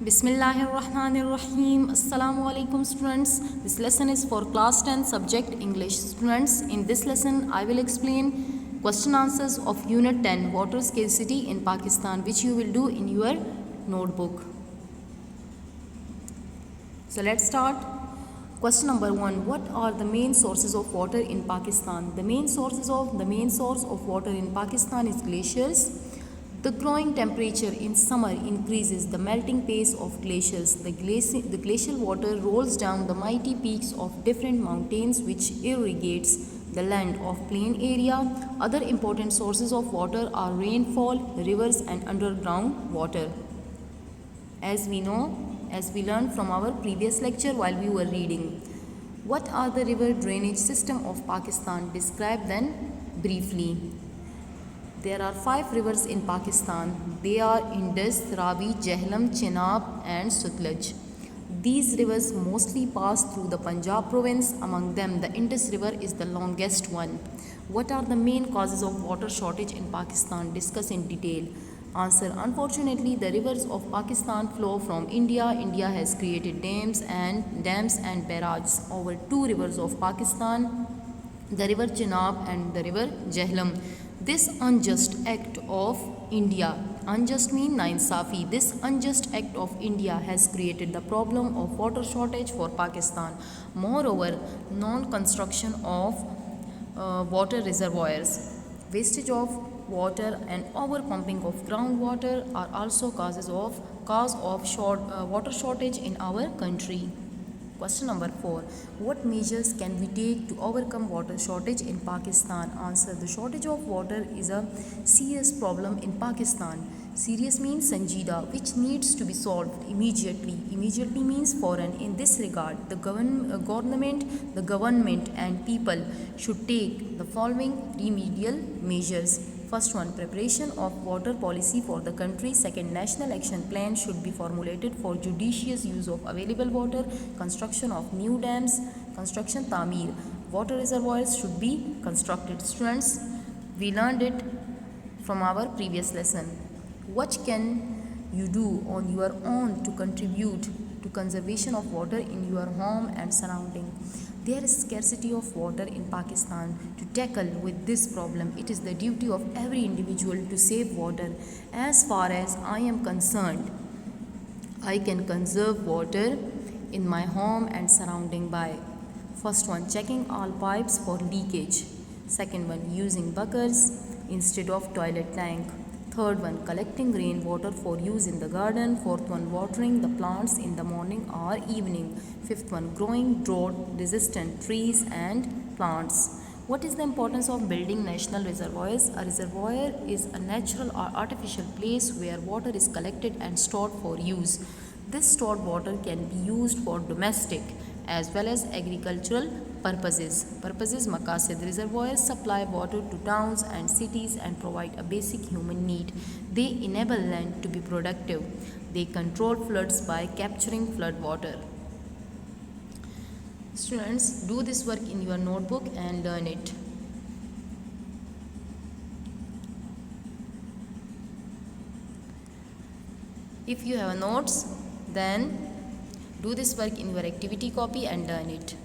Bismillahirrahmanirrahim. Assalamu alaikum students. This lesson is for class 10 subject English. Students, in this lesson I will explain question answers of unit 10 water scarcity in Pakistan, which you will do in your notebook. So let's start. Question number 1. What are the main sources of water in Pakistan? The main source of water in Pakistan is glaciers. The growing temperature in summer increases the melting pace of glaciers. The glacial water rolls down the mighty peaks of different mountains, which irrigates the land of plain area. Other important sources of water are rainfall, rivers and underground water. As we know, as we learned from our previous lecture while we were reading. What are the river drainage system of Pakistan? Describe them briefly. There are 5 rivers in Pakistan. They are Indus, Ravi, Jhelum, Chenab and Sutlej. These rivers mostly pass through the Punjab province. Among them, the Indus River is the longest one. What are the main causes of water shortage in Pakistan? Discuss in detail. Answer. Unfortunately, the rivers of Pakistan flow from India. India has created dams and barrages over 2 rivers of Pakistan, the river Chenab and the river Jhelum. This unjust act of India, unjust mean nainsafi, this unjust act of India has created the problem of water shortage for Pakistan. Moreover, non-construction of water reservoirs, wastage of water and overpumping of groundwater are also cause of water shortage in our country. Question number 4. What measures can we take to overcome water shortage in Pakistan? Answer. The shortage of water is a serious problem in Pakistan. Serious means sanjeeda, which needs to be solved immediately. Immediately means foreign. In this regard, the government and people should take the following remedial measures. First one, preparation of water policy for the country. Second, national action plan should be formulated for judicious use of available water. Construction of new dams. Construction tamir. Water reservoirs should be constructed. Students, we learned it from our previous lesson. What can you do on your own to contribute to conservation of water in your home and surrounding? There is scarcity of water in Pakistan. To tackle with this problem, it is the duty of every individual to save water. As far as I am concerned, I can conserve water in my home and surrounding by: first one, checking all pipes for leakage. Second one, using buckets instead of toilet tank. Third one, collecting rainwater for use in the garden. Fourth one, watering the plants in the morning or evening. Fifth one, growing drought resistant trees and plants. What is the importance of building national reservoirs? A reservoir is a natural or artificial place where water is collected and stored for use. This stored water can be used for domestic as well as agricultural purposes. Maqasid. Reservoirs supply water to towns and cities and provide a basic human need. They enable land to be productive. They control floods by capturing flood water. Students, do this work in your notebook and learn it. If you have notes, then do this work in your activity copy and learn it.